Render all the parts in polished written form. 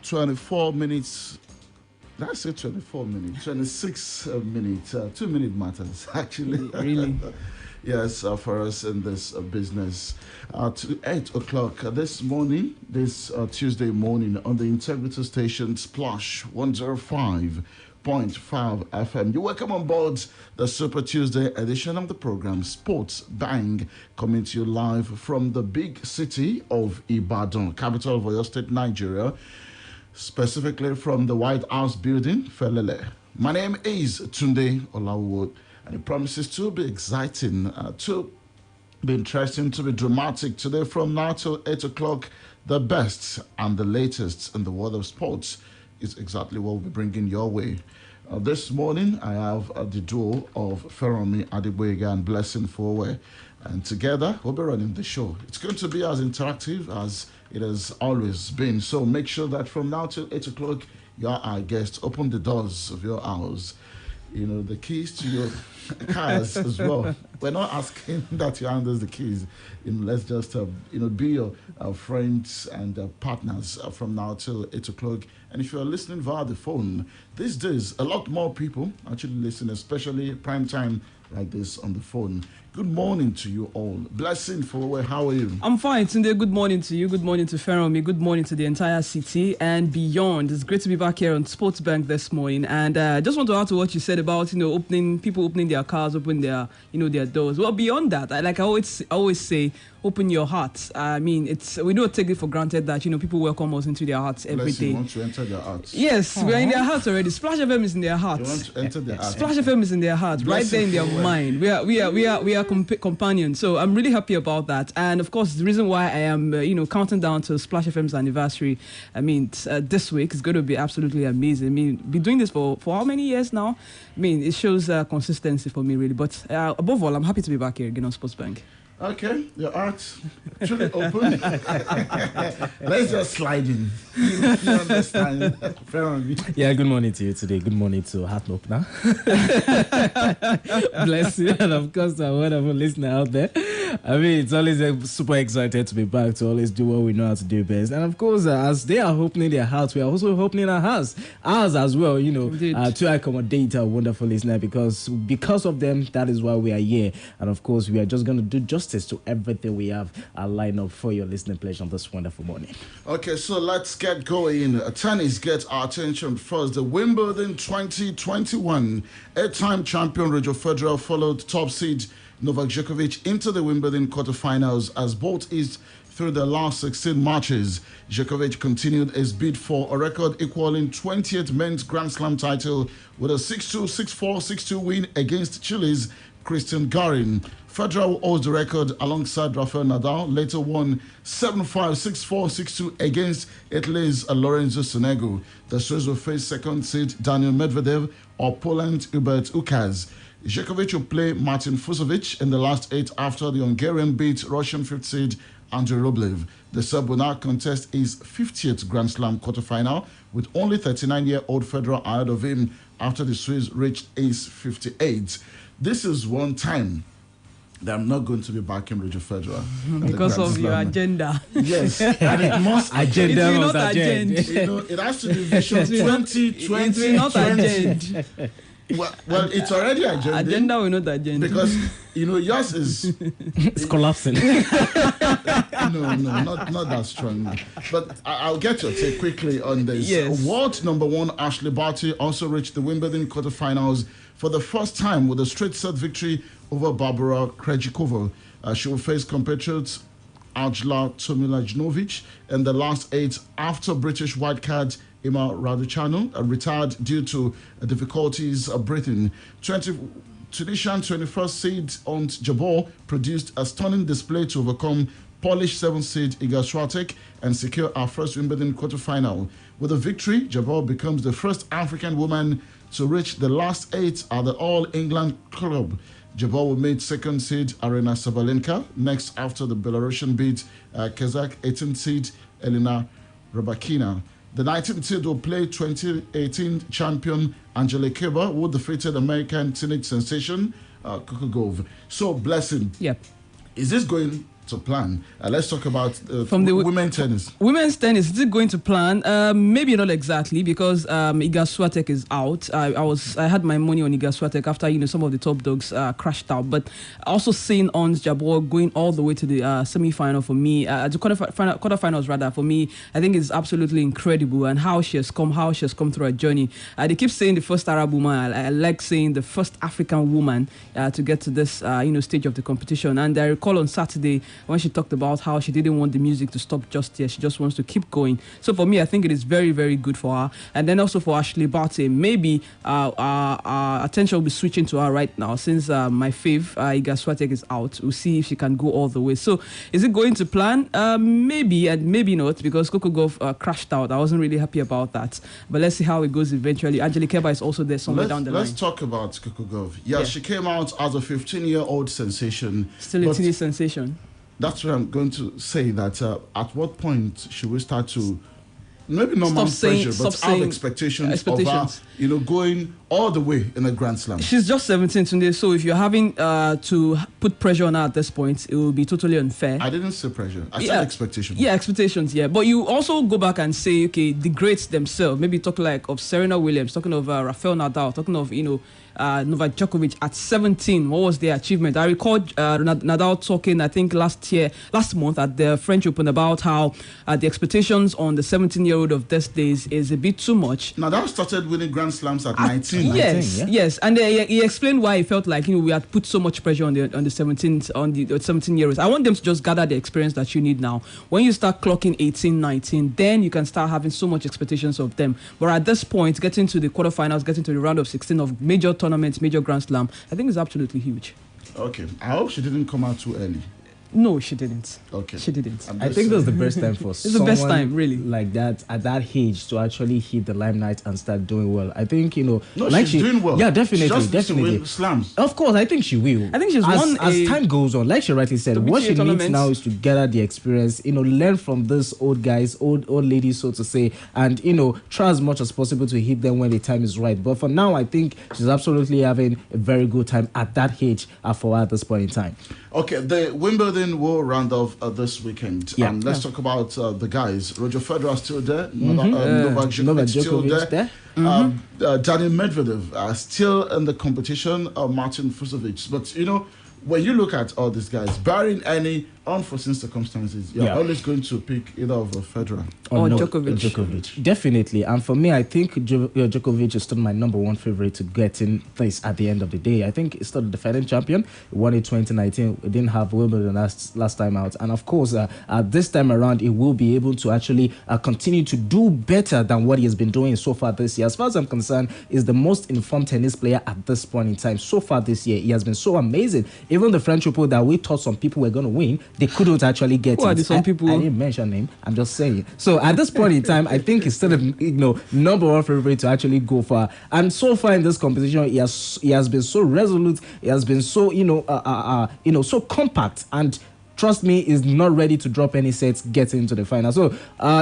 24 minutes. Did I say 24 minutes? 26 minutes. 2 minute matters, actually. Really? Yes, for us in this business. To 8 o'clock this morning, this Tuesday morning, on the Integrity Station Splash 105.5 FM. You're welcome on board the Super Tuesday edition of the program Sports Bang, coming to you live from the big city of Ibadan, capital of Oyo State, Nigeria, specifically from the White House building, Felele. My name is Tunde Olawuwo, and it promises to be exciting, to be interesting, to be dramatic today from now till 8 o'clock. The best and the latest in the world of sports is exactly what we'll be bringing your way. This morning, I have the duo of Feromi Adeboyega and Blessing Fowe, and together we'll be running the show. It's going to be as interactive as it has always been. So make sure that from now till 8 o'clock, you are our guests. Open the doors of your house. You know, the keys to your cars as well. We're not asking that you hand us the keys. Let's just, be your friends and partners from now till 8 o'clock. And if you're listening via the phone, these days, a lot more people actually listen, especially prime time like this on the phone. Good morning to you all. Blessing for how are you? I'm fine, Tunde. Good morning to you. Good morning to Feromi. Good morning to the entire city and beyond. It's great to be back here on Sports Bank this morning. And just want to add to what you said about people opening their cars, opening their doors. Well, beyond that, I always say, open your hearts. I mean, we don't take it for granted that people welcome us into their hearts every day. You want to enter their hearts? Yes, we're in their hearts already. Splash FM is in their hearts. You want to enter their hearts? Splash FM is in their hearts, right there in their mind. We are companions. So I'm really happy about that. And of course, the reason why I am counting down to Splash FM's anniversary, I mean, this week is going to be absolutely amazing. I mean, been doing this for how many years now? I mean, it shows consistency for me, really. But above all, I'm happy to be back here again on Sports Bank. Okay, your heart's truly open. Let's just slide in. You understand? Fair on me. Yeah, good morning to you today. Good morning to Heart Opener. Bless you. And of course, to whatever listener out there. I mean, it's always super excited to be back, to always do what we know how to do best. And of course, as they are opening their hearts, we are also opening ours as well, to accommodate our wonderful listener, because of them, that is why we are here. And of course, we are just going to do justice to everything we have lined up for your listening pleasure on this wonderful morning. Okay, so let's get going. Tennis gets our attention first. The Wimbledon 2021 eight-time champion Roger Federer followed top seed Novak Djokovic into the Wimbledon quarterfinals as both eased through the last 16 matches. Djokovic continued his bid for a record equaling 20th men's Grand Slam title with a 6-2, 6-4, 6-2 win against Chile's Christian Garin. Federer holds the record alongside Rafael Nadal, later won 7-5, 6-4, 6-2 against Italy's Lorenzo Sonego. The Swiss will face second seed Daniel Medvedev or Poland Hubert Ukaz. Djokovic will play Martin Fucsovics in the last 8 after the Hungarian beat Russian fifth seed Andrei Rublev. The Serb will now contest his 50th Grand Slam quarterfinal with only 39-year-old Federer ahead of him after the Swiss reached his 58. This is one time that I'm not going to be backing Roger Federer. Because of your agenda. Yes, and it must agenda. It will not agenda. It has to be Vision 2020. It will not agenda. Well, it's already agenda. Agenda will not agenda. Because, yours is... It's collapsing. No, not that strong. But I'll get your take quickly on this. Yes. World number one Ashley Barty also reached the Wimbledon quarterfinals for the first time with a straight set victory over Barbara Krejcikova. She will face compatriots Ajla Tomilajnovic in the last 8 after British wildcard Emma Raducanu retired due to difficulties breathing. Tunisian 21st seed Ont Jabor produced a stunning display to overcome Polish 7th seed Iga Swiatek and secure our first Wimbledon quarterfinal. With a victory, Jabor becomes the first African woman to reach the last 8 at the All England Club. Jabor will meet second seed Arena Sabalenka next after the Belarusian beat Kazakh 18th seed Elena Rybakina. The 19th seed will play 2018 champion Angela Kerber, who defeated American teenage sensation Kukugov. So, Blessing. Yep. Is this going to plan. Let's talk about From the women's tennis. Women's tennis, is it going to plan? Maybe not exactly, because Iga Swiatek is out. I had my money on Iga Swiatek after some of the top dogs crashed out. But also seeing Ons Jabeur going all the way to the semi-final for me, the quarterfinals rather for me, I think it's absolutely incredible, and how she has come through her journey. They keep saying the first Arab woman. I like saying the first African woman to get to this stage of the competition. And I recall on Saturday, when she talked about how she didn't want the music to stop just yet, she just wants to keep going. So for me, I think it is very, very good for her. And then also for Ashley Barty, maybe our attention will be switching to her right now, since my fave, Iga Swiatek, is out. We'll see if she can go all the way. So is it going to plan? Maybe, and maybe not, because Coco Gauff crashed out. I wasn't really happy about that. But let's see how it goes eventually. Angelique Kerber is also there somewhere down the line. Let's talk about Coco Gauff. Yeah, she came out as a 15-year-old sensation. Still a teenage sensation. That's what I'm going to say, that at what point should we start to maybe not mount pressure, but have expectations of her, going all the way in a Grand Slam? She's just 17 today, so if you're having to put pressure on her at this point, it will be totally unfair. I didn't say pressure. I said expectations. Yeah, expectations, yeah. But you also go back and say, okay, the greats themselves, maybe talking like of Serena Williams, talking of Rafael Nadal, talking of, Novak Djokovic at 17. What was their achievement? I recall Nadal talking, I think last month at the French Open, about how the expectations on the 17-year-old of these days is a bit too much. Nadal started winning Grand Slams at 19. Yes, and he explained why he felt like we had put so much pressure on the 17-year-olds. I want them to just gather the experience that you need now. When you start clocking 18, 19, then you can start having so much expectations of them. But at this point, getting to the quarterfinals, getting to the round of 16 of major tournaments, major Grand Slam, I think is absolutely huge. Okay, I hope she didn't come out too early. No, she didn't. Okay. She didn't. I think that's the best time for it's the best time, really. Like that, at that age, to actually hit the limelight and start doing well. I think, No, like she's doing well. Yeah, definitely. She just definitely. Needs to win slams. Of course, I think she will. I think she's won as time goes on, like she rightly said, what she needs now is to gather the experience, learn from these old guys, old ladies, so to say, and, try as much as possible to hit them when the time is right. But for now, I think she's absolutely having a very good time at that age for her at this point in time. Okay, the Wimbledon will round off this weekend. Let's talk about the guys. Roger Federer still there. Novak Djokovic still there. Daniil Medvedev still in the competition. Martin Fucsovics. But when you look at all these guys, barring any unforeseen circumstances, you're always going to pick either of Federer or Djokovic. Definitely. And for me, I think Djokovic is still my number one favorite to get in this at the end of the day. I think he's still the defending champion. He won in 2019. We didn't have Wimbledon last time out. And of course, this time around, he will be able to actually continue to do better than what he has been doing so far this year. As far as I'm concerned, he's the most informed tennis player at this point in time. So far this year, he has been so amazing. Even the French Open that we thought some people were going to win, they couldn't actually get it. Some people? I didn't mention name. I'm just saying. So at this point in time, I think he's still the number one favorite to actually go for. And so far in this competition, he has been so resolute. He has been so so compact, and trust me, is not ready to drop any sets getting into the final. So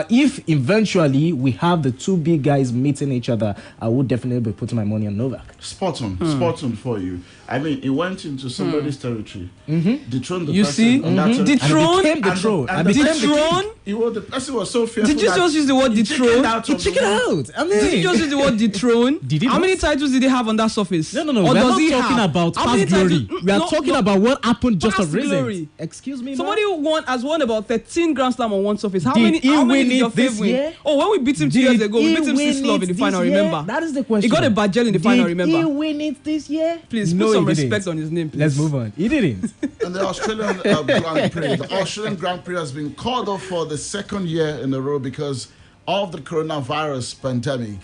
if eventually we have the two big guys meeting each other, I would definitely be putting my money on Novak. Spot on for you. I mean, he went into somebody's territory, dethroned the you person. See? Dethrone? Dethrone? The person was so fearful. Did you just use the word dethrone? He chickened out. I mean, did you just use the word dethrone? How many titles did he have on that surface? No. We're not talking about past glory. We are talking about what happened just of recent. Excuse me, somebody has won about 13 Grand Slam on one surface. How did many did your this win? year? Oh, when we beat him 2 years ago, we beat him 6-love in the final, remember? That is the question. He got a Bajel in the final, remember? Did he win it this year? Please, put some respect on his name, please. Let's move on. He didn't. And the Australian Grand Prix. The Australian Grand Prix has been called off for the second year in a row because of the coronavirus pandemic.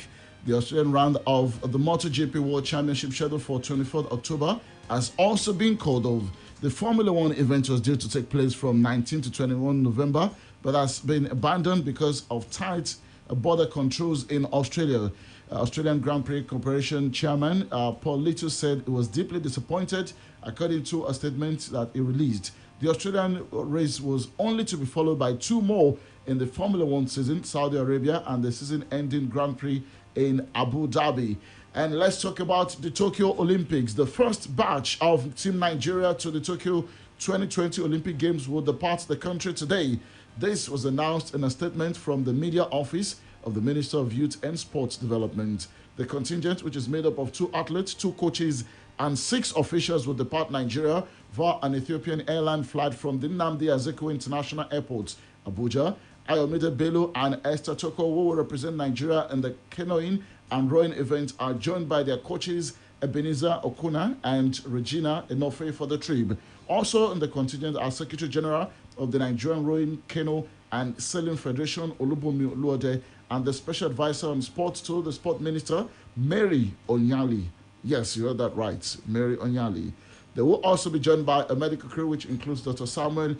The Australian round of the MotoGP World Championship scheduled for 24th October has also been called off. The Formula One event was due to take place from 19 to 21 November, but has been abandoned because of tight border controls in Australia. Australian Grand Prix Corporation Chairman Paul Little said he was deeply disappointed, according to a statement that he released. The Australian race was only to be followed by two more in the Formula One season, Saudi Arabia, and the season-ending Grand Prix in Abu Dhabi. And let's talk about the Tokyo Olympics. The first batch of Team Nigeria to the Tokyo 2020 Olympic Games will depart the country today. This was announced in a statement from the media office of the Minister of Youth and Sports Development. The contingent, which is made up of 2 athletes, 2 coaches, and 6 officials, will depart Nigeria via an Ethiopian airline flight from the Nnamdi Azikiwe International Airport, Abuja. Ayomide Bello and Esther Toko, who will represent Nigeria in the canoeing and rowing event, are joined by their coaches Ebenezer Okuna and Regina Enofe for the trip. Also in the contingent are Secretary General of the Nigerian Rowing, Canoe and Sailing Federation, Olubomi Oluode, and the Special Advisor on Sports to the Sport Minister, Mary Onyali. Yes, you heard that right, Mary Onyali. They will also be joined by a medical crew which includes Dr. Samuel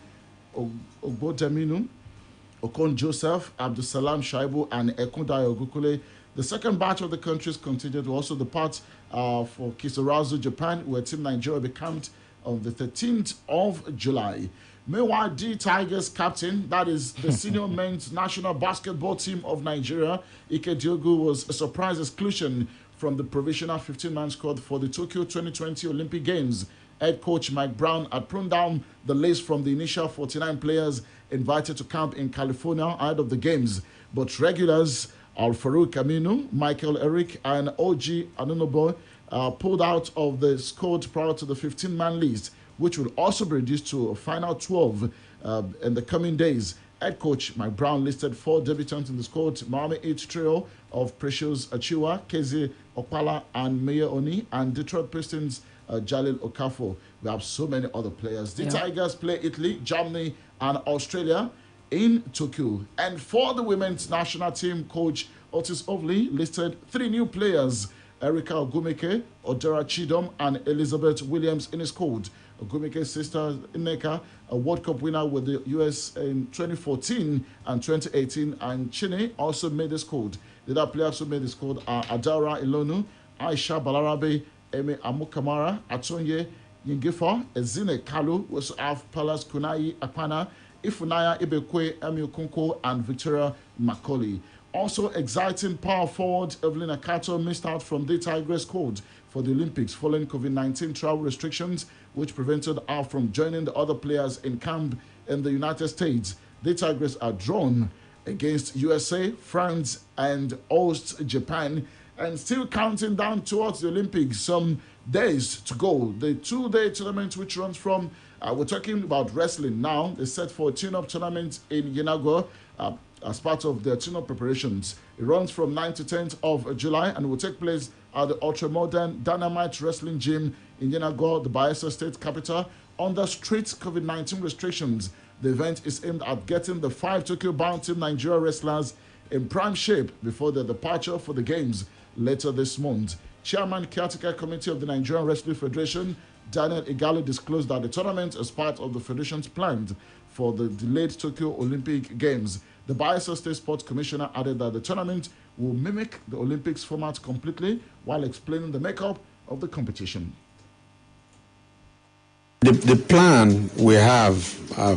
Ogbodeminu, Okon Joseph, Abdusalam Shaibu, and Ekundayo Ogukule. The second batch of the country's contingent will also depart for Kisarazu, Japan, where Team Nigeria will be camped on the 13th of July. Meanwhile, D Tigers captain, that is the senior men's national basketball team of Nigeria, Ike Diogu, was a surprise exclusion from the provisional 15-man squad for the Tokyo 2020 Olympic Games. Head coach Mike Brown had pruned down the list from the initial 49 players invited to camp in California ahead of the games. But regulars Al-Farouk Aminu, Michael Eric, and OG Anunobo pulled out of the squad prior to the 15-man list, which will also be reduced to a final 12 in the coming days. Head coach Mike Brown listed 4 debutants in the squad: Mohamed H. Trio of Precious Achiwa, Kezi Okpala, and Mayor Oni, and Detroit Pistons Jalil Okafo. We have so many other players. The Tigers play Italy, Germany, and Australia in Tokyo. And for the women's national team, coach Otis Ovley listed 3 new players: Erica Ogumeke, Odera Chidom, and Elizabeth Williams in his squad. Ogumeke's sister Nneka, a World Cup winner with the US in 2014 and 2018, and Chine also made the squad. The other players who made the squad are Adara Ilonu, Aisha Balarabe, Eme Amukamara, Atonye Yingifa, Ezine Kalu, we also have Palace Kunai Akpana, Ifunaya Ibekwe, Emi Okunko, and Victoria Macaulay. Also exciting power forward Evelyn Akato missed out from the Tigers squad for the Olympics following COVID-19 travel restrictions, which prevented her from joining the other players in camp in the United States. The Tigers are drawn against USA, France, and host Japan, and still counting down towards the Olympics. Some days to go. The 2-day tournament, which runs from, we're talking about wrestling now, is set for a tune-up tournament in Yenagoa as part of their tune-up preparations. It runs from 9th to 10th of July and will take place at the ultra-modern Dynamite Wrestling Gym in Yenagoa, the Bayelsa State capital, under strict COVID-19 restrictions. The event is aimed at getting the 5 Tokyo-bound Team Nigeria wrestlers in prime shape before their departure for the Games later this month. Chairman Caretaker Committee of the Nigerian Wrestling Federation, Daniel Igalo, disclosed that the tournament is part of the Federation's plans for the delayed Tokyo Olympic Games. The Bayelsa State Sports Commissioner added that the tournament will mimic the Olympics format completely while explaining the makeup of the competition. The plan we have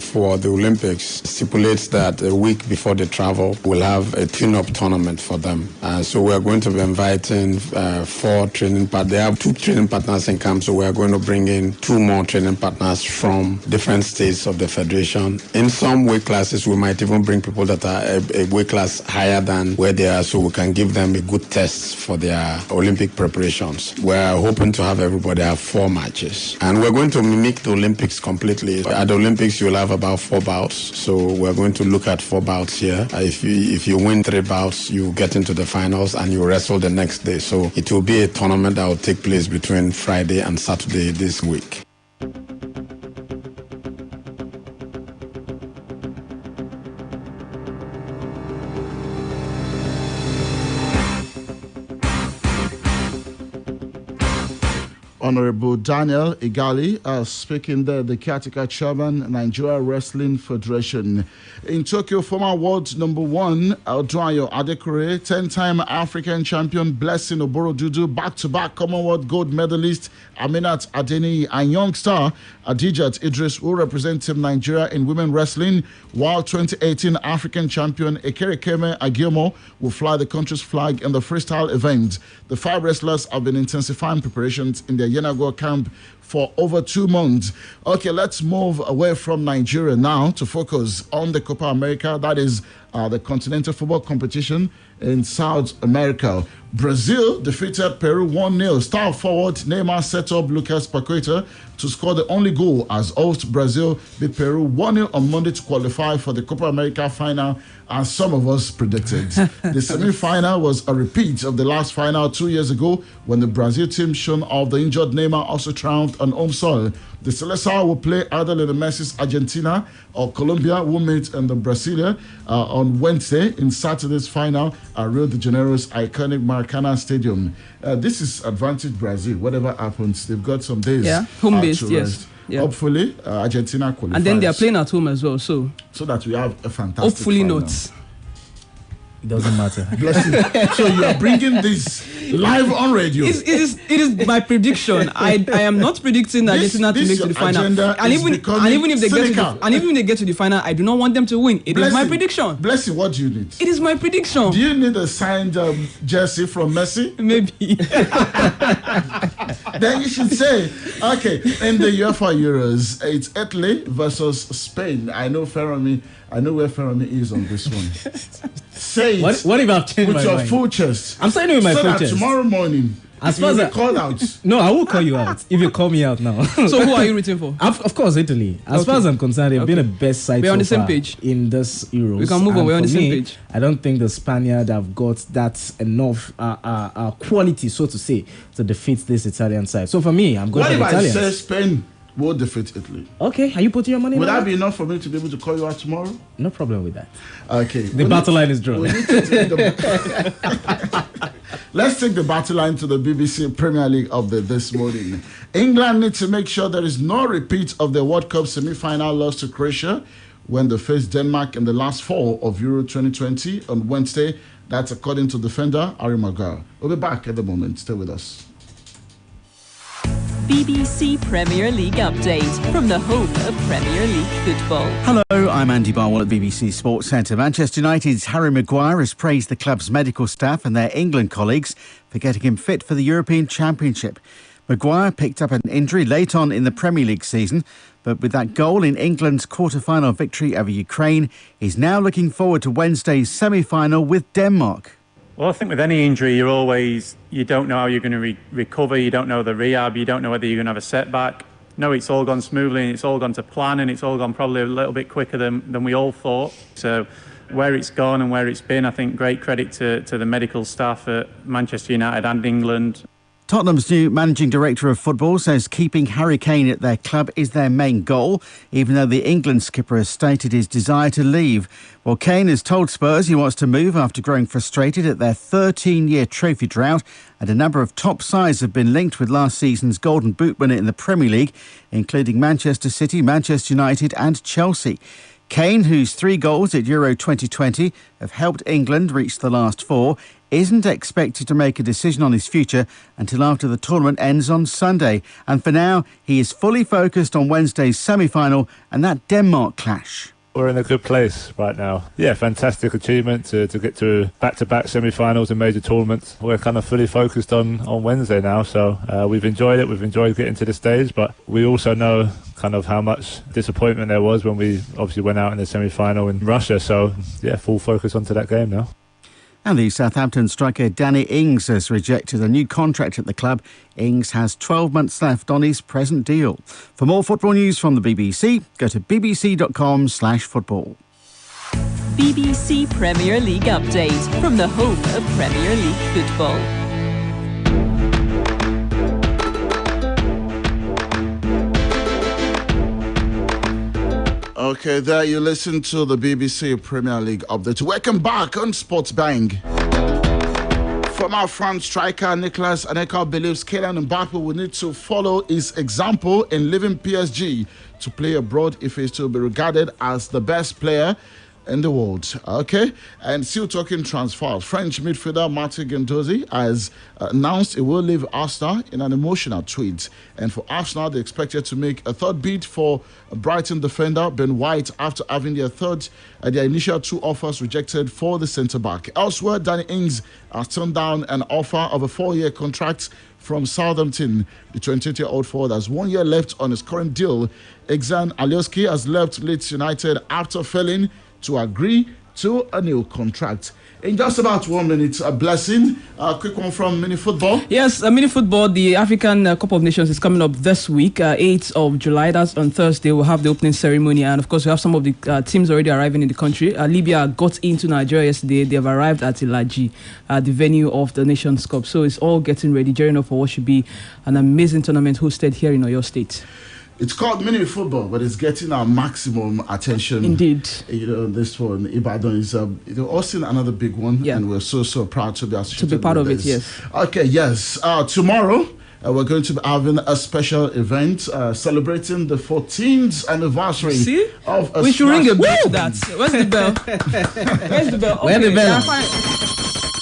for the Olympics stipulates that a week before they travel, we'll have a tune-up tournament for them. So we're going to be inviting 4 training partners. They have 2 training partners in camp, so we're going to bring in 2 more training partners from different states of the Federation. In some weight classes, we might even bring people that are a weight class higher than where they are, so we can give them a good test for their Olympic preparations. We're hoping to have everybody have 4 matches. And we're going to mimic the Olympics completely. At the Olympics, you'll have about 4 bouts. So we're going to look at 4 bouts here. If you win 3 bouts, you get into the finals and you wrestle the next day. So it will be a tournament that will take place between Friday and Saturday this week. Honorable Daniel Igali speaking there, the caretaker chairman, Nigeria Wrestling Federation. In Tokyo, former world number 1, Oduayo Adekure, 10-time African champion Blessing Oborodudu, back-to-back Commonwealth gold medalist Aminat Adeni, and young star Adijat Idris will represent Team Nigeria in women wrestling, while 2018 African champion Ekerekeme Agiomo will fly the country's flag in the freestyle event. The 5 wrestlers have been intensifying preparations in their Yenagoa camp for over 2 months. Okay, let's move away from Nigeria now to focus on the Copa America. That is the continental football competition in South America. Brazil defeated Peru 1-0. Star forward Neymar set up Lucas Paqueta to score the only goal as host Brazil beat Peru 1-0 on Monday to qualify for the Copa America final, as some of us predicted. The semi-final was a repeat of the last final 2 years ago when the Brazil team shown off the injured Neymar also triumphed on home soil. The Seleção will play either Lionel Messi's Argentina or Colombia, who meet in the Brasilia on Wednesday in Saturday's final at Rio de Janeiro's iconic Maracanã Stadium. This is advantage Brazil. Whatever happens, they've got some days. Yeah, home based, yes. Yeah. Hopefully, Argentina qualifies. And then they are playing at home as well, so that we have a fantastic hopefully final. not. It doesn't matter. Bless you. So you are bringing this live on radio. It is my prediction. I am not predicting Argentina to make to the final. And even if they get to the final, I do not want them to win. It is my prediction. Bless you. What do you need? It is my prediction. Do you need a signed jersey from Messi? Maybe. Then you should say, okay, in the UEFA Euros, it's Italy versus Spain. I know where Ferrami is on this one. Say it. What if I've changed with my your mind? full chest? I'm saying it with my full chest. So that tomorrow morning, as far as call out. No, I will call you out if you call me out now. So who are you rooting for? Of course, Italy. As far as I'm concerned, they've been the best side We're on so the same far page in this Euros. We can move on. We're on the same page. I don't think the Spaniard have got that enough quality, so to say, to defeat this Italian side. So for me, I'm going for the Italians. What if I say Spain will defeat Italy? Okay, are you putting your money? Would that be enough for me to be able to call you out tomorrow? No problem with that. Okay. The battle line is drawn. Let's take the battle line to the BBC Premier League update this morning. England need to make sure there is no repeat of the World Cup semi-final loss to Croatia when they faced Denmark in the last four of Euro 2020 on Wednesday. That's according to defender Harry Maguire. We'll be back at the moment. Stay with us. BBC Premier League update from the home of Premier League football. Hello, I'm Andy Barwell at BBC Sports Centre. Manchester United's Harry Maguire has praised the club's medical staff and their England colleagues for getting him fit for the European Championship. Maguire picked up an injury late on in the Premier League season, but with that goal in England's quarter-final victory over Ukraine, he's now looking forward to Wednesday's semi-final with Denmark. Well, I think with any injury, you don't know how you're going to recover. You don't know the rehab. You don't know whether you're going to have a setback. No, it's all gone smoothly and it's all gone to plan and it's all gone probably a little bit quicker than we all thought. So where it's gone and where it's been, I think great credit to the medical staff at Manchester United and England. Tottenham's new managing director of football says keeping Harry Kane at their club is their main goal, even though the England skipper has stated his desire to leave. Well, Kane has told Spurs he wants to move after growing frustrated at their 13-year trophy drought, and a number of top sides have been linked with last season's Golden Boot winner in the Premier League, including Manchester City, Manchester United and Chelsea. Kane, whose 3 goals at Euro 2020 have helped England reach the last 4, isn't expected to make a decision on his future until after the tournament ends on Sunday. And for now, he is fully focused on Wednesday's semi-final and that Denmark clash. We're in a good place right now. Yeah, fantastic achievement to get to back-to-back semi-finals in major tournaments. We're kind of fully focused on Wednesday now, so we've enjoyed it. We've enjoyed getting to the stage, but we also know kind of how much disappointment there was when we obviously went out in the semi-final in Russia. So, yeah, full focus onto that game now. And the Southampton striker Danny Ings has rejected a new contract at the club. Ings has 12 months left on his present deal. For more football news from the BBC, go to bbc.com/football. BBC Premier League update from the home of Premier League football. Okay, there you listen to the BBC Premier League update. Welcome back on Sports Bang. Former France striker Nicolas Anelka believes Kylian Mbappe will need to follow his example in leaving PSG to play abroad if he is to be regarded as the best player in the world. Okay, and still talking transfers. French midfielder Martin Guendouzi has announced he will leave Arsenal in an emotional tweet. And for Arsenal, they're expected to make a third bid for Brighton defender Ben White after having their initial 2 offers rejected for the centre-back. Elsewhere, Danny Ings has turned down an offer of a 4-year contract from Southampton. The 28-year-old forward has 1 year left on his current deal. Exan Alioski has left Leeds United after failing to agree to a new contract. In just about 1 minute, a blessing. A quick one from mini football. Yes, mini football. The African Cup of Nations is coming up this week, 8th of July. That's on Thursday. We'll have the opening ceremony, and of course, we have some of the teams already arriving in the country. Libya got into Nigeria yesterday. They have arrived at Ilaji, the venue of the Nations Cup. So it's all getting ready, gearing up for what should be an amazing tournament hosted here in Oyo State. It's called mini football, but it's getting our maximum attention. Indeed. This one, Ibadan is also another big one, and we're so proud to be associated to be part with of this. it. Yes. Okay. Yes. Tomorrow we're going to be having a special event celebrating the 14th anniversary of. We should ring a bell to that. Where's the bell? Where's the bell? Okay. Where's the bell?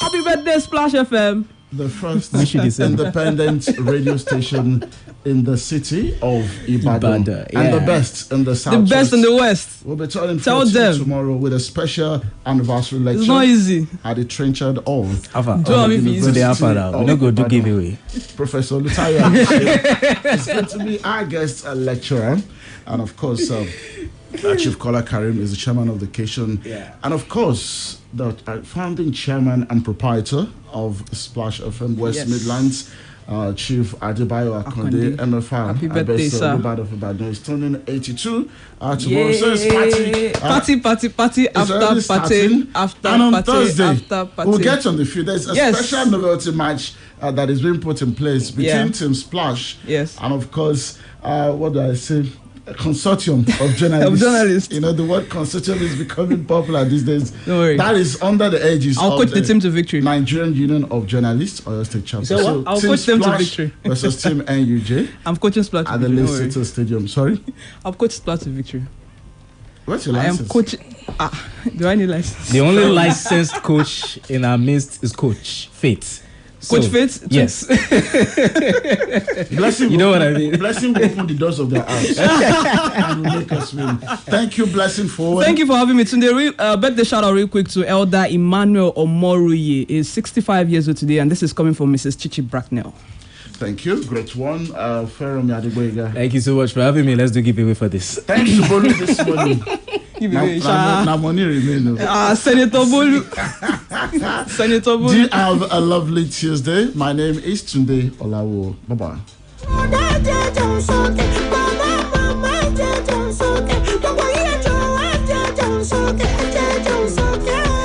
Happy birthday, Splash FM. The first independent radio station in the city of Ibadan. And the best in the south. The best in the west. We'll be turning 14 tomorrow with a special anniversary lecture. It's not easy. At the Trenchard Hall. We're not going to give away. Professor Lutaya is going to be our guest lecturer. And of course, Chief Kola Karim is the chairman of the occasion. And of course, the founding chairman and proprietor of Splash FM West Midlands, Chief Adebayo Akonde, MFR. Happy birthday, sir. Ibadan is turning 82 tomorrow. So it's party after party. And on Thursday, after party. we'll get on the field. There's a special novelty match that is being put in place between Team Splash and, of course, what do I say? A consortium of journalists. You know, the word consortium is becoming popular these days. Don't worry. That is under the edges I'll coach the team to victory. Nigerian Union of Journalists, Oyo State chapter. So I'll coach them to victory. Versus Team NUJ. I'm coaching Splash at the Leicester Stadium. Sorry? I'll coach Splash to victory. What's your license? I am coaching. Do I need license? The only licensed coach in our midst is Coach Faith. Coach Faith? Yes. Blessing, you know what I mean? Blessing will open the doors of their house and will make us win. Thank you, Blessing, for. Thank you for having me. Tunde, birthday shout out real quick to Elder Emmanuel Omoruye. He's 65 years old today, and this is coming from Mrs. Chichi Bracknell. Thank you. Great one. Thank you so much for having me. Let's do giveaway for this. Thanks to Bolu this morning. Now money remain. Senator Bolu. Senator Bolu. Do you have a lovely Tuesday? My name is Tunde Olawuwo. Bye-bye.